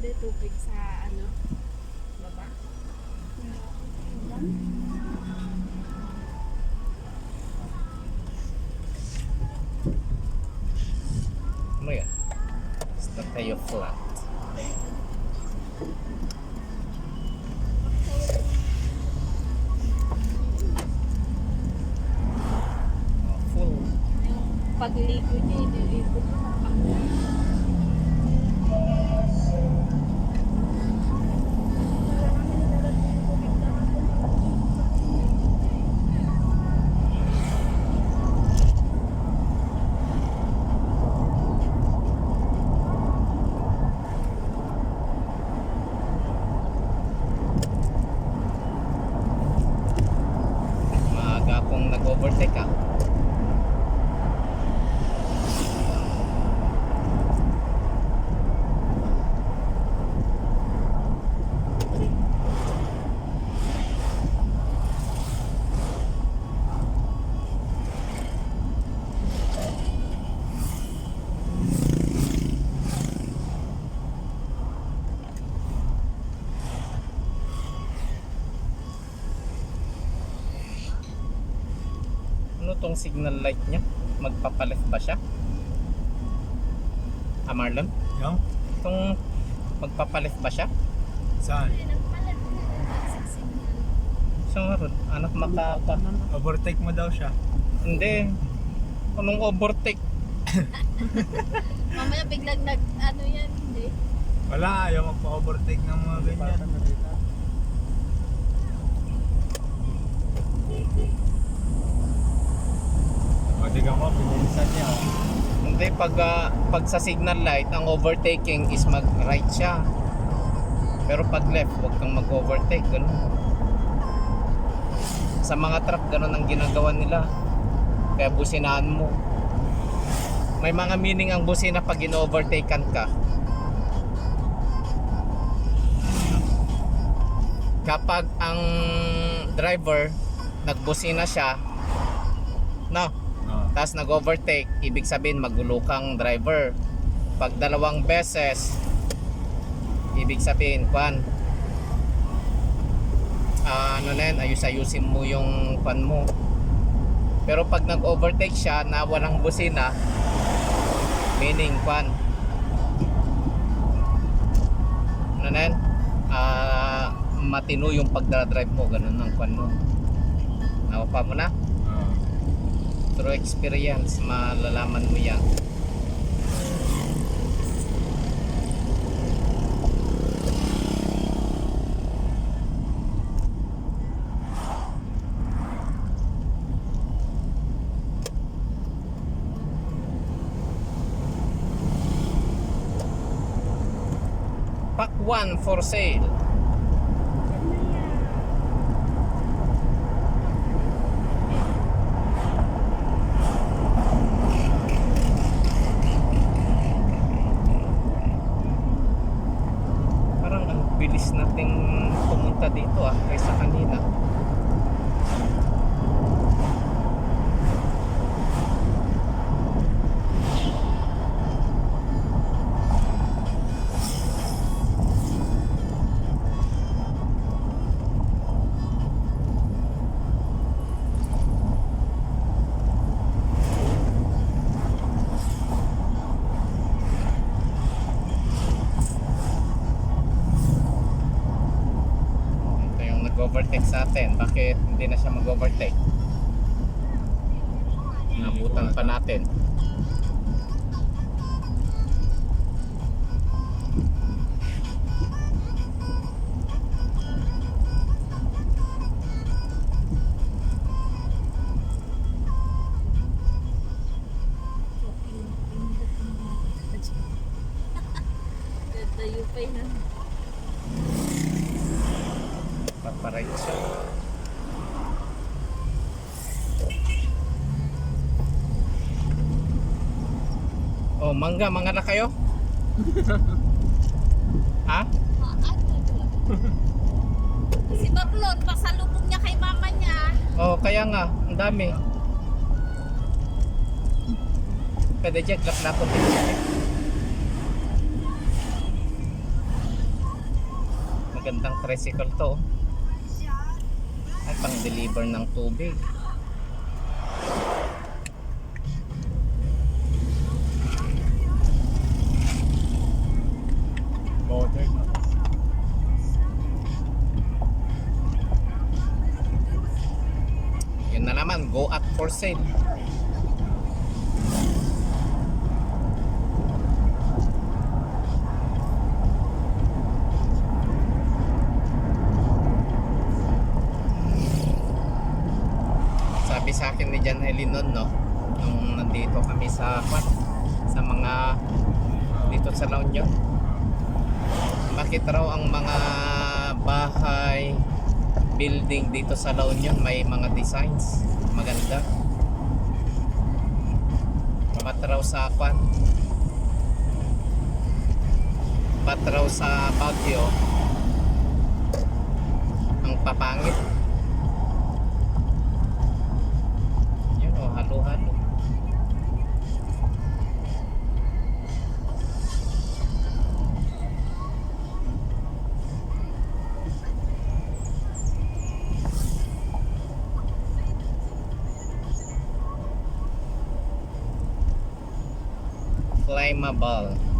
Pwede tubig sa ano? Baba? Ano yan? Basta tayo flat. Full. Yung pagligo niya, iniikot ang Maaga akong nag-overtake ah. Ano tong signal light niya? Magpapalit ba siya? Ah, Marlon? Yung? Itong magpapalit ba siya? Saan? So nga ron, anak makapa. Overtake mo daw siya. Hindi. Anong overtake? mamaya biglang nag ano yan, hindi. Wala, ayaw magpa-overtake ng mga ganyan. O, tiga mo, pinilisan niya. Oh. Hindi, pag sa signal light, ang overtaking is mag-right siya. Pero pag left, huwag kang mag-overtake. Ganun. Sa mga truck, ganun ang ginagawa nila. Kaya businahan mo. May mga meaning ang busina pag in-overtaken ka. Kapag ang driver nagbusina siya, no, tapos nag-overtake, ibig sabihin magulo kang driver. Pag dalawang beses, ibig sabihin kwan, ano na yan, ayusin mo yung kwan mo. Pero pag nag-overtake siya na walang busina, meaning kwan, ano na yan, matino yung pagdadrive mo, ganun ang kwan mo. Nakuha mo na? Through experience, malalaman mo yan. Pack 1 for sale. Parang ang bilis nating pumunta dito kaysa kanina. Overtake sa atin. Bakit hindi na siya mag-overtake? Nabutan pa natin. Tayo pa yun. Paparay siya. Oh, mangga na kayo? Ha? Si Marlon, pasalubong niya kay mama niya. Oh, kaya nga, ang dami. Pwede dyan, lakot din siya. Magandang tricycle to. Ay, pang-deliver ng tubig. Modern. Yun na naman, go at for sale. Sabi sa akin ni Jan Helen nun, no, nung nandito kami sa mga dito sa La Union, bakit raw ang mga bahay building dito sa La Union may mga designs maganda. Ba't raw sa Baguio ang papangit. Yun o, halo-halo. Climbable.